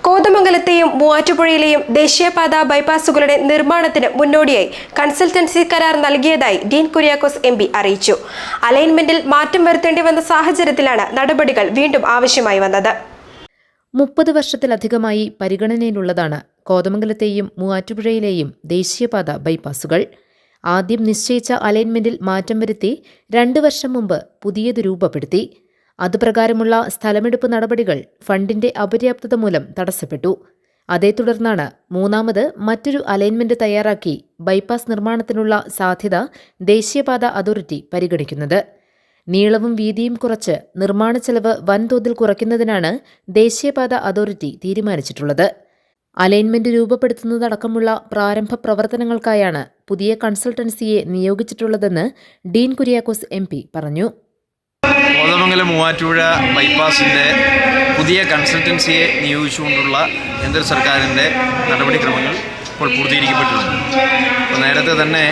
കോതമംഗലത്തെയും മൂവാറ്റുപുഴയിലെയും ദേശീയപാത ബൈപ്പാസുകളുടെ നിർമ്മാണത്തിന് മുന്നോടിയായി കൺസൾട്ടൻസി കരാർ നൽകിയതായി ഡീൻ കുര്യാക്കോസ് എംപി അറിയിച്ചു. അലൈൻമെന്റിൽ മാറ്റം വരുത്തേണ്ടി വന്ന സാഹചര്യത്തിലാണ് നടപടികൾ വീണ്ടും ആവശ്യമായി വന്നത്. 30 വർഷത്തിലധികമായി പരിഗണനയിലുള്ളതാണ് കോതമംഗലത്തെയും മൂവാറ്റുപുഴയിലെയും ദേശീയപാത ബൈപ്പാസുകൾ. ആദ്യം നിശ്ചയിച്ച അലൈൻമെന്റിൽ മാറ്റം വരുത്തി 2 വർഷം മുമ്പ് പുതിയത് രൂപപ്പെടുത്തി. അതുപ്രകാരമുള്ള സ്ഥലമെടുപ്പ് നടപടികൾ ഫണ്ടിന്റെ അപര്യാപ്തത മൂലം തടസ്സപ്പെട്ടു. അതേ തുടർന്നാണ് മൂന്നാമത് മറ്റൊരു അലൈൻമെന്റ് തയ്യാറാക്കി ബൈപ്പാസ് നിർമ്മാണത്തിനുള്ള സാധ്യത ദേശീയപാത അതോറിറ്റി പരിഗണിക്കുന്നത്. നീളവും വീതിയും കുറച്ച് നിർമ്മാണ ചെലവ് വൻതോതിൽ കുറയ്ക്കുന്നതിനാണ് ദേശീയപാത അതോറിറ്റി തീരുമാനിച്ചിട്ടുള്ളത്. അലൈൻമെന്റ് രൂപപ്പെടുത്തുന്നതടക്കമുള്ള പ്രാരംഭ പ്രവർത്തനങ്ങൾക്കായാണ് പുതിയ കൺസൾട്ടൻസിയെ നിയോഗിച്ചിട്ടുള്ളതെന്ന് ഡീൻ കുര്യാക്കോസ് എംപി പറഞ്ഞു. കോതമംഗലം മൂവാറ്റുപുഴ ബൈപ്പാസിൻ്റെ പുതിയ കൺസൾട്ടൻസിയെ നിയോഗിച്ചുകൊണ്ടുള്ള കേന്ദ്ര സർക്കാരിൻ്റെ നടപടിക്രമങ്ങൾ ഇപ്പോൾ പൂർത്തീകരിക്കപ്പെട്ടിട്ടുണ്ട്. അപ്പോൾ നേരത്തെ തന്നെ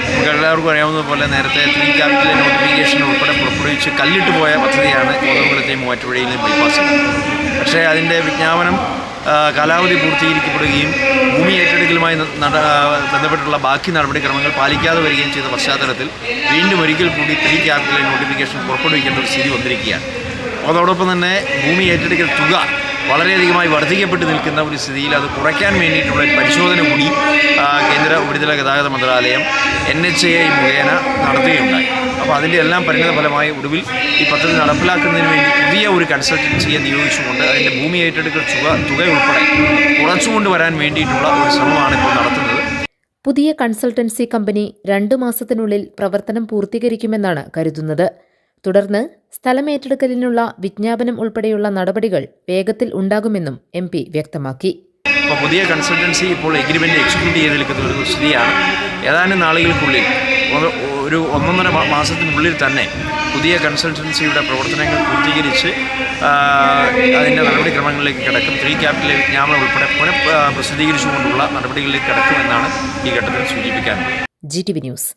നമുക്കെല്ലാവർക്കും അറിയാവുന്നതുപോലെ നേരത്തെ 3 ക്യാപിറ്റൽ നോട്ടിഫിക്കേഷൻ ഉൾപ്പെടെ പുറപ്പെടുവിച്ച് കല്ലിട്ട് പോയ പദ്ധതിയാണ് കോതമംഗലത്തെയും മൂവാറ്റുപുഴയിലെയും ബൈപ്പാസ്. പക്ഷേ അതിൻ്റെ വിജ്ഞാപനം കാലാവധി പൂർത്തീകരിക്കപ്പെടുകയും ഭൂമി ഏറ്റെടുക്കലുമായി ബന്ധപ്പെട്ടുള്ള ബാക്കി നടപടിക്രമങ്ങൾ പാലിക്കാതെ വരികയും ചെയ്ത പശ്ചാത്തലത്തിൽ വീണ്ടും ഒരിക്കൽ കൂടി 3 ക്യാപിറ്റൽ നോട്ടിഫിക്കേഷൻ പുറപ്പെടുവിക്കേണ്ട ഒരു സ്ഥിതി വന്നിരിക്കുകയാണ്. അതോടൊപ്പം തന്നെ ഭൂമി ഏറ്റെടുക്കൽ തുക വളരെയധികമായി വർദ്ധിക്കപ്പെട്ട് നിൽക്കുന്ന ഒരു സ്ഥിതിയിൽ അത് കുറയ്ക്കാൻ വേണ്ടിയിട്ടുള്ള പരിശോധന കൂടി കേന്ദ്ര ഉപരിതല ഗതാഗത മന്ത്രാലയം NHAI മുഖേന നടത്തുകയുണ്ടായി. അപ്പോൾ അതിൻ്റെ എല്ലാം പരിണിത ഫലമായി ഒടുവിൽ ഈ പദ്ധതി നടപ്പിലാക്കുന്നതിന് വേണ്ടി പുതിയ ഒരു കൺസൾട്ടൻസിയെ നിയോഗിച്ചുകൊണ്ട് അതിൻ്റെ ഭൂമി ഏറ്റെടുക്കൽ തുക ഉൾപ്പെടെ കുറച്ചുകൊണ്ട് വരാൻ വേണ്ടിയിട്ടുള്ള ഒരു ശ്രമമാണ് ഇപ്പോൾ നടത്തുന്നത്. പുതിയ കൺസൾട്ടൻസി കമ്പനി 2 മാസത്തിനുള്ളിൽ പ്രവർത്തനം പൂർത്തീകരിക്കുമെന്നാണ് കരുതുന്നത്. തുടർന്ന് സ്ഥലമേറ്റെടുക്കലിനുള്ള വിജ്ഞാപനം ഉൾപ്പെടെയുള്ള നടപടികൾ വേഗത്തിൽ ഉണ്ടാകുമെന്നും MP വ്യക്തമാക്കി. അപ്പോൾ പുതിയ കൺസൾട്ടൻസി ഇപ്പോൾ എഗ്രിമെൻ്റ് എക്സിക്യൂട്ട് ചെയ്ത് നിൽക്കുന്ന ഒരു സ്ഥിതിയാണ്. ഏതാനും നാളുകൾക്കുള്ളിൽ ഒരു 1.5 മാസത്തിനുള്ളിൽ തന്നെ പുതിയ കൺസൾട്ടൻസിയുടെ പ്രവർത്തനങ്ങൾ പൂർത്തീകരിച്ച് അതിൻ്റെ നടപടിക്രമങ്ങളിലേക്ക് കിടക്കും. 3 ക്യാപിറ്റൽ വിജ്ഞാപനം ഉൾപ്പെടെ പ്രസിദ്ധീകരിച്ചുകൊണ്ടുള്ള നടപടികളിലേക്ക് കിടക്കുമെന്നാണ് ഈ ഘട്ടത്തിൽ സൂചിപ്പിക്കാനുള്ളത്. GTV news.